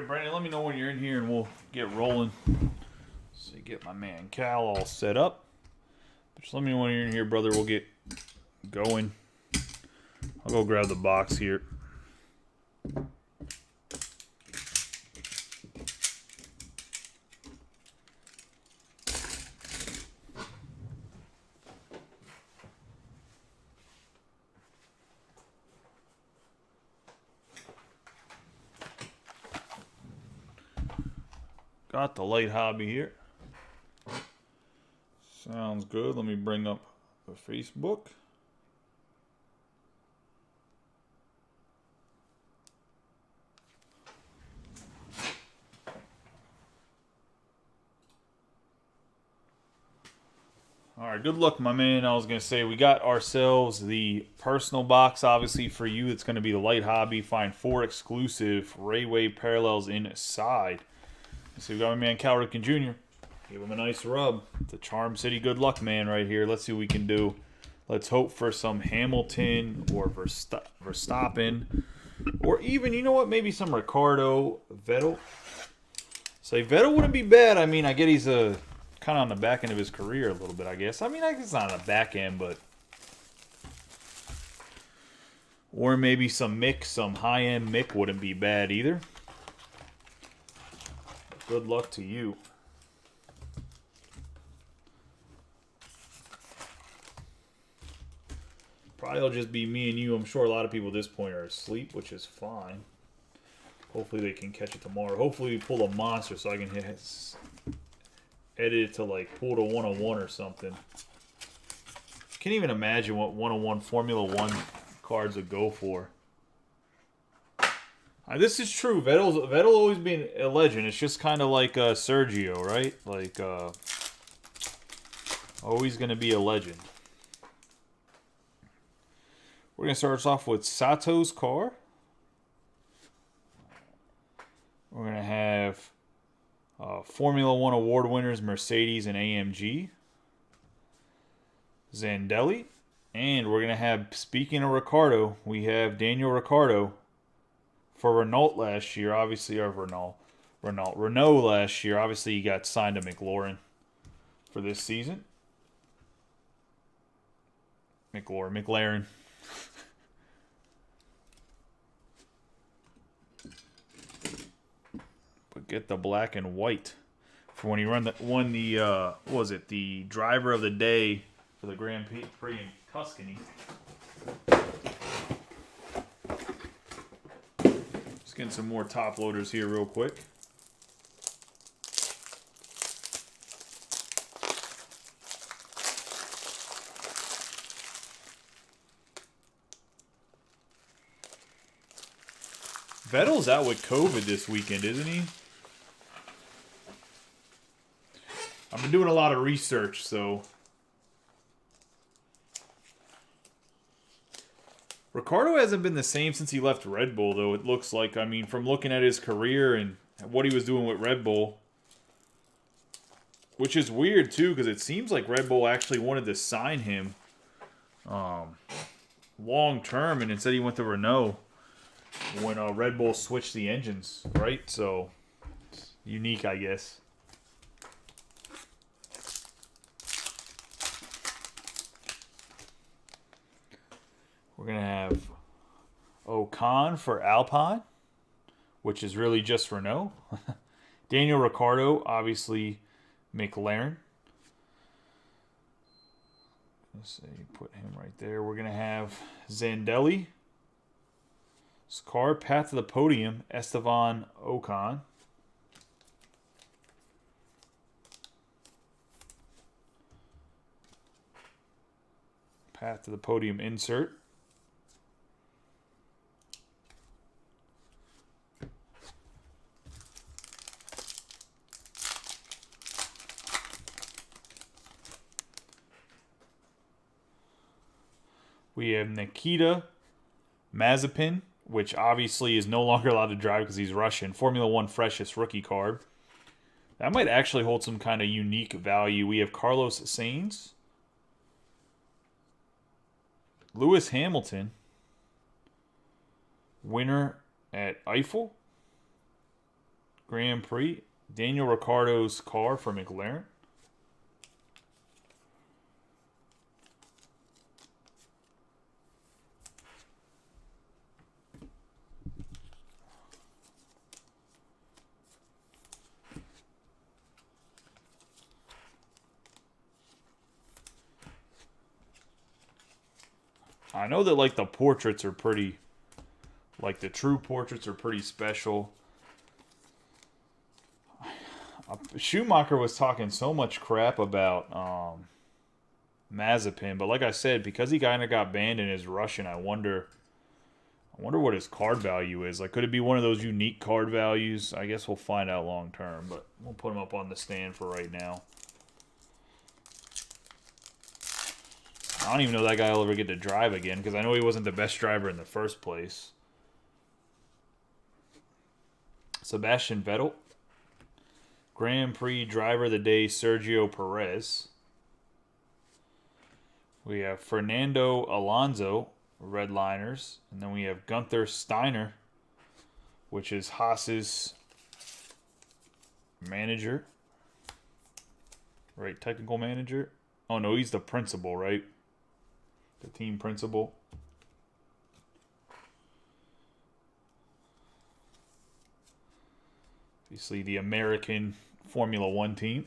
right, Brandon, let me know when you're in here and we'll get rolling. So get my man Cal all set up. Just let me know when you're in here, brother. We'll get going. I'll go grab the box here. Got the Lite hobby here. Sounds good. Let me bring up the Facebook. All right, good luck, my man. I was going to say, we got ourselves the personal box. Obviously, for you, it's going to be the Lite hobby. Find 4 exclusive Rayway parallels inside. So we got my man Cal Ripken Jr. Give him a nice rub. It's a Charm City good luck man right here. Let's see what we can do. Let's hope for some Hamilton or Verstappen. Or even, you know what, maybe some Ricardo, Vettel. Say Vettel wouldn't be bad. I mean, I get he's kind of on the back end of his career a little bit, I guess. I mean, I guess not on the back end, but... Or maybe some Mick, some high-end Mick wouldn't be bad either. Good luck to you. Probably will just be me and you. I'm sure a lot of people at this point are asleep, which is fine. Hopefully they can catch it tomorrow. Hopefully we pull a monster so I can edit it to like pull to 101 or something. Can't even imagine what 101 Formula 1 cards would go for. This is true. Vettel always been a legend. It's just kind of like Sergio, right? Like, always going to be a legend. We're going to start us off with Sato's car. We're going to have Formula 1 award winners, Mercedes and AMG. Zandelli. And we're going to have, speaking of Ricardo, we have Daniel Ricardo. For Renault last year, obviously, or Renault last year, obviously he got signed to McLaren for this season. McLaren. But get the black and white for when he won the what was it, the driver of the day for the Grand Prix in Tuscany. Getting some more top loaders here real quick. Vettel's out with COVID this weekend, isn't he? I've been doing a lot of research, so... Ricardo hasn't been the same since he left Red Bull, though, it looks like. I mean, from looking at his career and what he was doing with Red Bull. Which is weird, too, because it seems like Red Bull actually wanted to sign him long-term, and instead he went to Renault when Red Bull switched the engines, right? So, it's unique, I guess. We're going to have Ocon for Alpine, which is really just Renault. Daniel Ricciardo, obviously McLaren. Let's see, put him right there. We're going to have Zandelli. Car path to the podium, Esteban Ocon. Path to the podium insert. We have Nikita Mazepin, which obviously is no longer allowed to drive because he's Russian. Formula 1 freshest rookie card. That might actually hold some kind of unique value. We have Carlos Sainz. Lewis Hamilton. Winner at Eiffel. Grand Prix. Daniel Ricciardo's car for McLaren. I know that, like, the portraits are pretty, like, the true portraits are pretty special. Schumacher was talking so much crap about Mazepin, but like I said, because he kind of got banned in his Russian, I wonder what his card value is. Like, could it be one of those unique card values? I guess we'll find out long term, but we'll put him up on the stand for right now. I don't even know that guy will ever get to drive again, because I know he wasn't the best driver in the first place. Sebastian Vettel. Grand Prix Driver of the Day, Sergio Perez. We have Fernando Alonso, Redliners. And then we have Gunther Steiner, which is Haas's manager. Right, technical manager. Oh, no, he's the principal, right? The team principal. Obviously, the American Formula One team.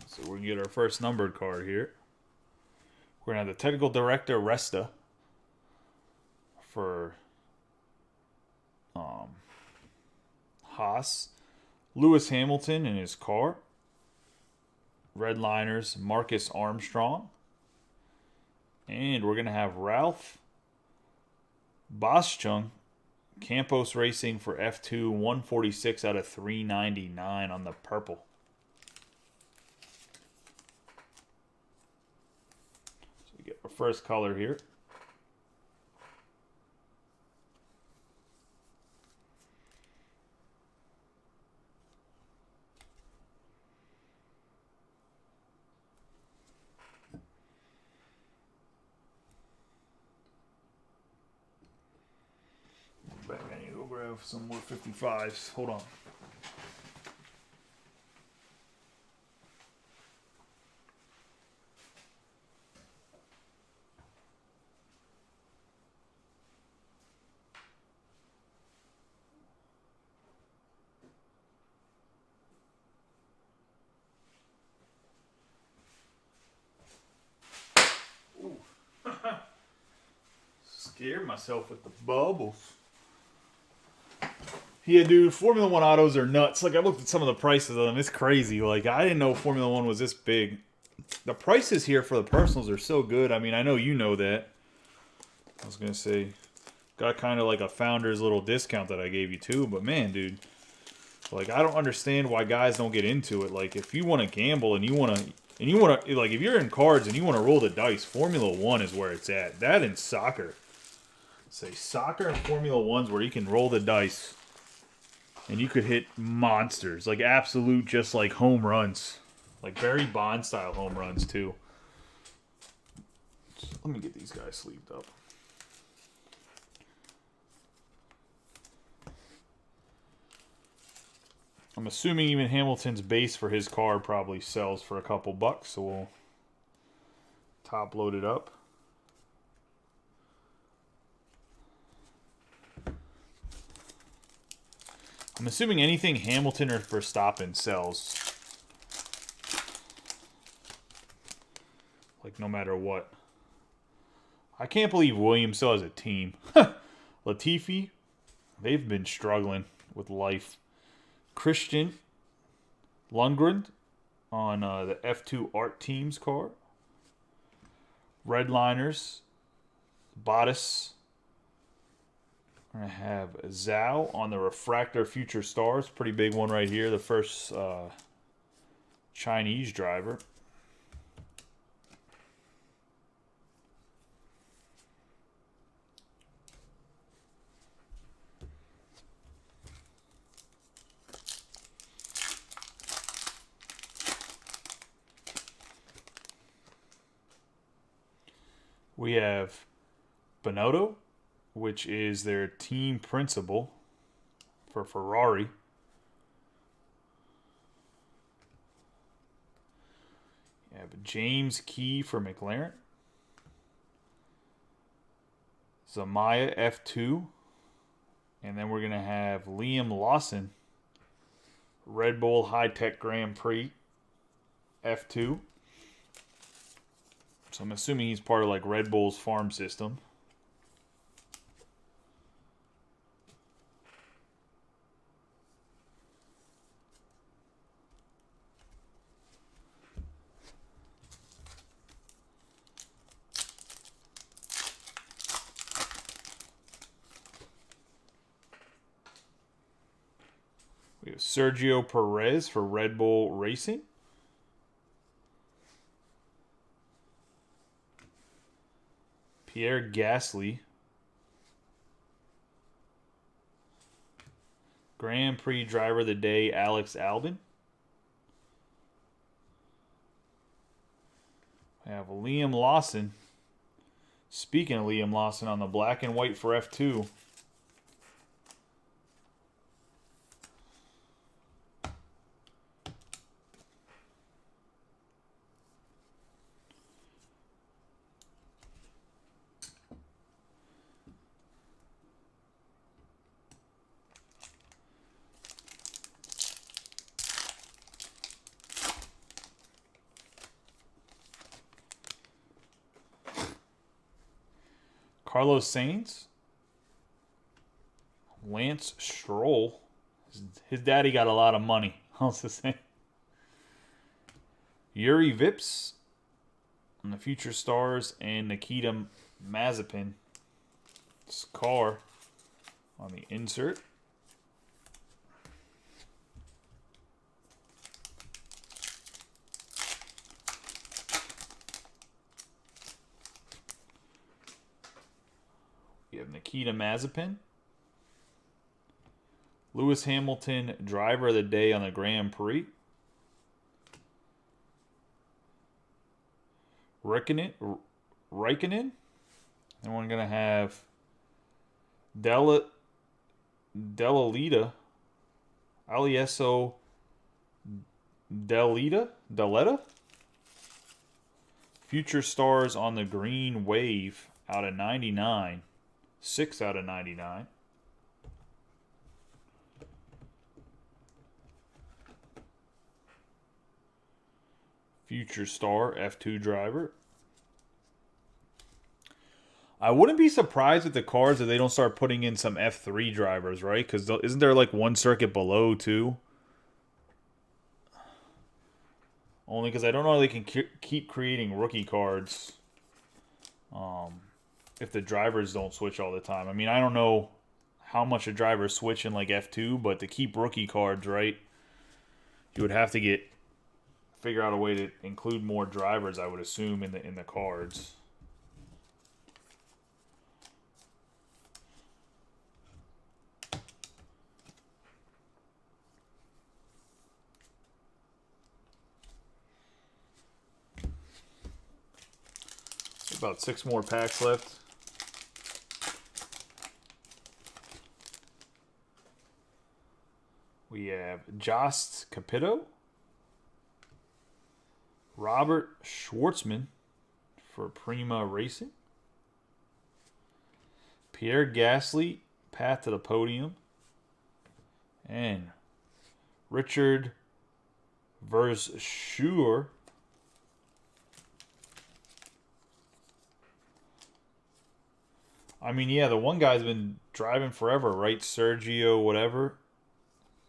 So we're going to get our first numbered card here. We're going to have the technical director, Resta, for Haas. Lewis Hamilton in his car. Redliners, Marcus Armstrong. And we're going to have Ralph Bashang, Campos Racing for F2, 146 out of 399 on the purple. So we get our first color here. I need to go grab some more 55s. Hold on. Ooh. Scared myself with the bubbles. Yeah, dude, Formula One autos are nuts. Like, I looked at some of the prices of them. It's crazy. Like, I didn't know Formula One was this big. The prices here for the personals are so good. I mean, I know you know that. I was going to say, got kind of like a founder's little discount that I gave you too. But, man, dude, like, I don't understand why guys don't get into it. Like, if you want to gamble and you want to, like, if you're in cards and you want to roll the dice, Formula One is where it's at. That and soccer. Say, soccer and Formula One's where you can roll the dice. And you could hit monsters, like absolute just like home runs. Like Barry Bonds style home runs too. So let me get these guys sleeved up. I'm assuming even Hamilton's base for his car probably sells for a couple bucks, so we'll top load it up. I'm assuming anything Hamilton or Verstappen sells. Like, no matter what. I can't believe Williams still has a team. Latifi, they've been struggling with life. Christian Lundgren on the F2 Art Teams car. Redliners, Bottas. We're going to have Zhao on the Refractor Future Stars. Pretty big one right here. The first Chinese driver. We have Bonotto, which is their team principal for Ferrari. You have James Key for McLaren. Zamaya F2. And then we're going to have Liam Lawson, Red Bull High-Tech Grand Prix F2. So I'm assuming he's part of like Red Bull's farm system. We have Sergio Perez for Red Bull Racing. Pierre Gasly, Grand Prix Driver of the Day, Alex Albon. We have Liam Lawson. Speaking of Liam Lawson, on the black and white for F2. Carlos Sainz, Lance Stroll. His daddy got a lot of money. How's the same? Yuri Vips on the Future Stars, and Nikita Mazepin. This car on the insert. We have Nikita Mazepin. Lewis Hamilton, Driver of the Day on the Grand Prix. Raikkonen. And we're going to have Delita. Alieso Deleta. Future Stars on the Green Wave out of 99. 6 out of 99. Future Star F2 driver. I wouldn't be surprised with the cars if they don't start putting in some F3 drivers, right? Because isn't there like one circuit below too? Only because I don't know how they can keep creating rookie cards. If the drivers don't switch all the time. I mean, I don't know how much a driver switch in like F2, but to keep rookie cards, right, you would have to figure out a way to include more drivers, I would assume, in the cards. About 6 more packs left. We have Jost Capito, Robert Schwartzman for Prima Racing, Pierre Gasly, Path to the Podium, and Richard Verschuur. I mean, yeah, the one guy's been driving forever, right? Sergio whatever.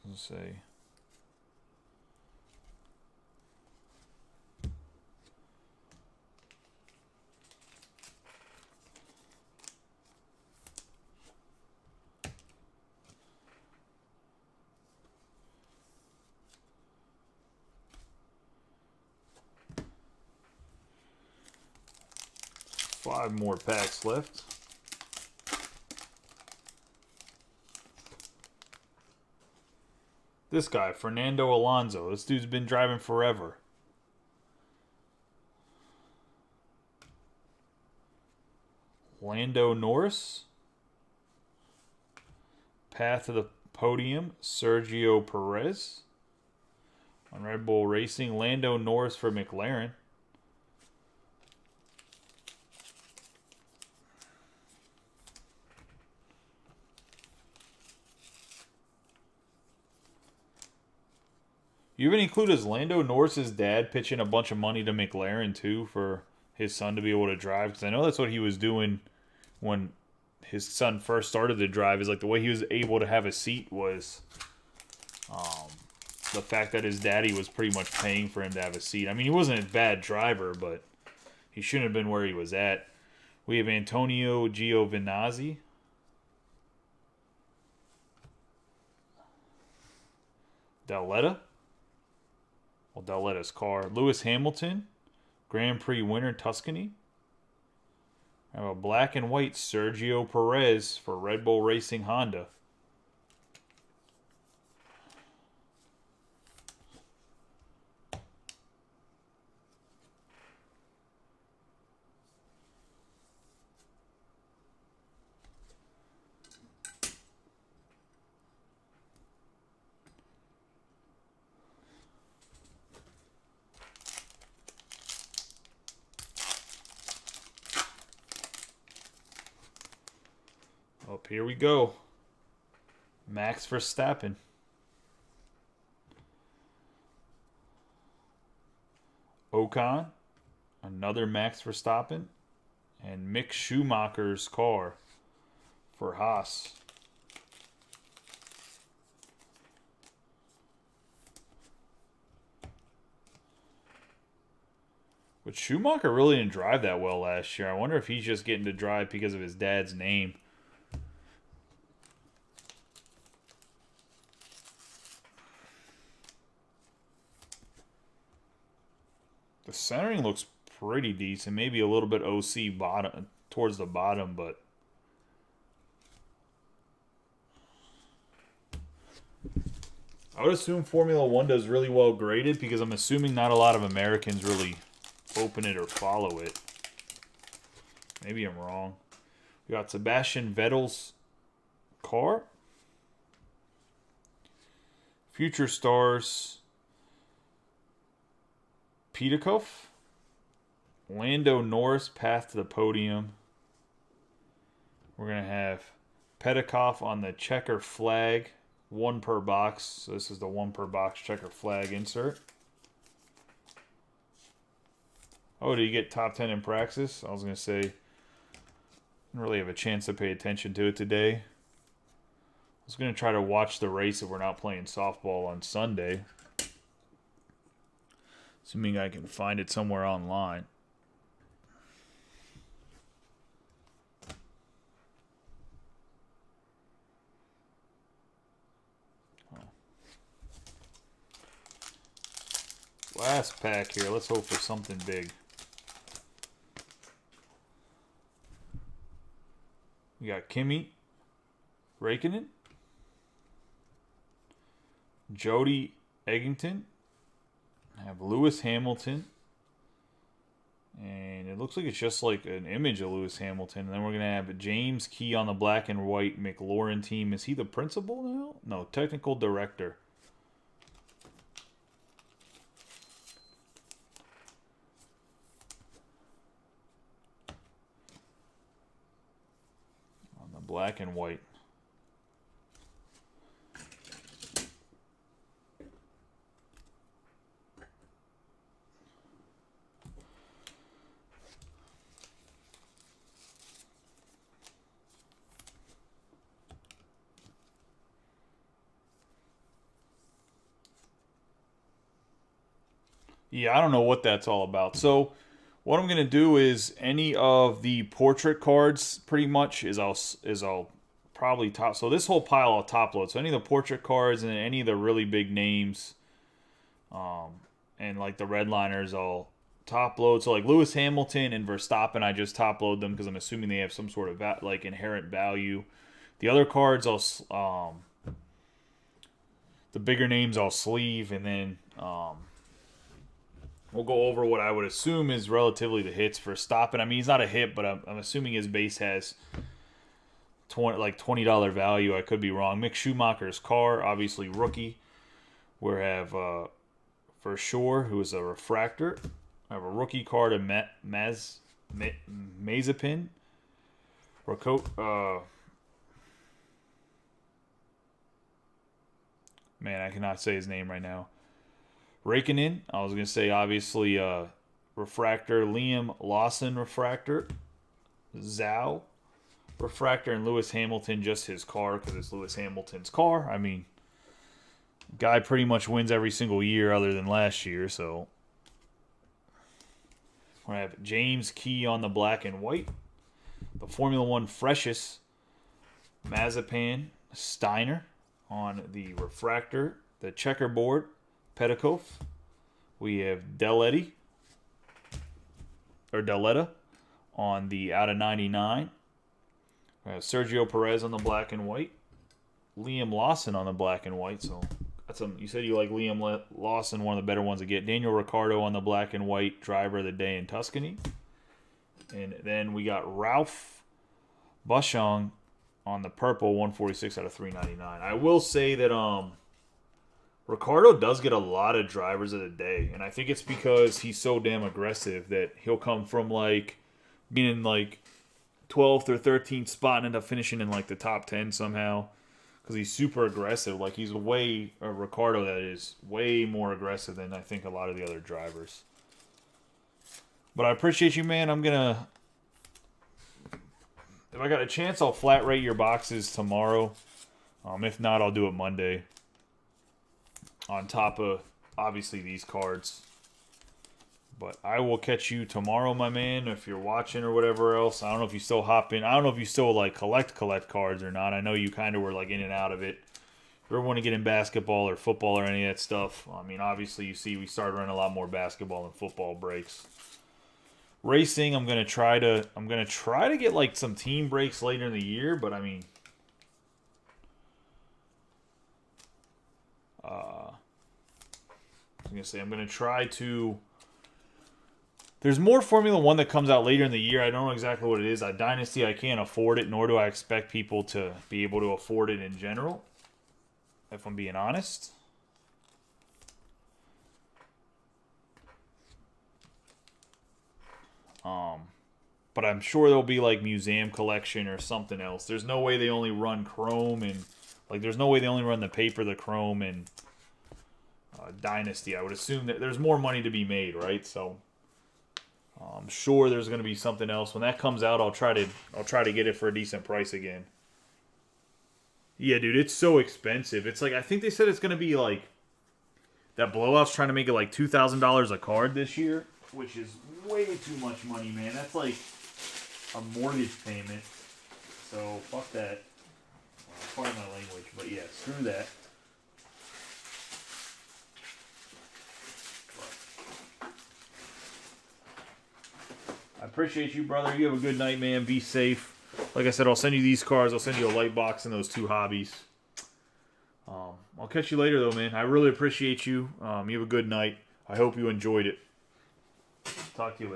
Let's see. Five more packs left. This guy, Fernando Alonso. This dude's been driving forever. Lando Norris. Path to the Podium, Sergio Perez. On Red Bull Racing, Lando Norris for McLaren. You even include as Lando Norris's dad pitching a bunch of money to McLaren too for his son to be able to drive? Because I know that's what he was doing when his son first started to drive. Is like the way he was able to have a seat was the fact that his daddy was pretty much paying for him to have a seat. I mean, he wasn't a bad driver, but he shouldn't have been where he was at. We have Antonio Giovinazzi. Dalletta. Well, Dalletta's car. Lewis Hamilton. Grand Prix winner, Tuscany. I have a black and white Sergio Perez for Red Bull Racing Honda. Up here we go. Max Verstappen. Ocon. Another Max Verstappen. And Mick Schumacher's car for Haas. But Schumacher really didn't drive that well last year. I wonder if he's just getting to drive because of his dad's name. The centering looks pretty decent. Maybe a little bit OC bottom towards the bottom, but I would assume Formula One does really well graded because I'm assuming not a lot of Americans really open it or follow it. Maybe I'm wrong. We got Sebastian Vettel's car. Future Stars. Petikov. Lando Norris, path to the podium. We're going to have Petikov on the checker flag. One per box. So this is the one per box checker flag insert. Oh, did you get top 10 in Praxis? I was going to say, didn't really have a chance to pay attention to it today. I was going to try to watch the race if we're not playing softball on Sunday. Assuming I can find it somewhere online. Last pack here. Let's hope for something big. We got Kimi Räikkönen, Jody Eggington. I have Lewis Hamilton. And it looks like it's just like an image of Lewis Hamilton. And then we're going to have James Key on the black and white McLaurin team. Is he the principal now? No, technical director. On the black and white. Yeah, I don't know what that's all about. So what I'm going to do is any of the portrait cards pretty much is I'll probably top. So this whole pile I'll top load. So any of the portrait cards and any of the really big names and like the redliners I'll top load. So like Lewis Hamilton and Verstappen, I just top load them because I'm assuming they have some sort of like inherent value. The other cards I'll the bigger names I'll sleeve, and then We'll go over what I would assume is relatively the hits for stopping. I mean, he's not a hit, but I'm assuming his base has $20 value. I could be wrong. Mick Schumacher's car, obviously rookie. We have for sure, who is a refractor. I have a rookie card of Mazepin. Man, I cannot say his name right now. Raikkonen. I was going to say, obviously, refractor. Liam Lawson refractor. Zhao refractor. And Lewis Hamilton, just his car, because it's Lewis Hamilton's car. I mean, guy pretty much wins every single year other than last year, so. I have James Key on the black and white. The Formula One freshest Mazepin Steiner on the refractor. The checkerboard Petikov. We have Deletta on the out of 99. We have Sergio Perez on the black and white. Liam Lawson on the black and white. So you said you like Liam Lawson, one of the better ones to get. Daniel Ricardo on the black and white, driver of the day in Tuscany. And then we got Ralph Bashang on the purple, 146 out of 399. I will say that Ricardo does get a lot of drivers of the day, and I think it's because he's so damn aggressive that he'll come from like being in like 12th or 13th spot and end up finishing in like the top 10 somehow. Because he's super aggressive. Like, he's Ricardo, that is, way more aggressive than I think a lot of the other drivers. But I appreciate you, man. I'm going to... If I got a chance, I'll flat rate your boxes tomorrow. If not, I'll do it Monday. On top of, obviously, these cards. But I will catch you tomorrow, my man, if you're watching or whatever else. I don't know if you still hop in. I don't know if you still, like, collect cards or not. I know you kind of were, like, in and out of it. If you ever want to get in basketball or football or any of that stuff, I mean, obviously, you see we started running a lot more basketball and football breaks. Racing, I'm gonna try to get, like, some team breaks later in the year, but, I mean... I'm gonna try to... There's more Formula One that comes out later in the year. I don't know exactly what it is. Dynasty, I can't afford it, nor do I expect people to be able to afford it in general, if I'm being honest. But I'm sure there'll be like museum collection or something else. There's no way they only run Chrome and there's no way they only run the paper, the Chrome and Dynasty. I would assume that there's more money to be made, right? So I'm sure there's going to be something else. When that comes out, I'll try to get it for a decent price again. Yeah, dude, it's so expensive. It's like, I think they said it's going to be like, that Blowout's trying to make it like $2,000 a card this year, which is way too much money, man. That's like a mortgage payment. So, fuck that. Well, pardon my language, but yeah, screw that. I appreciate you, brother. You have a good night, man. Be safe. Like I said, I'll send you these cards. I'll send you a light box and those two hobbies. I'll catch you later, though, man. I really appreciate you. You have a good night. I hope you enjoyed it. Talk to you later.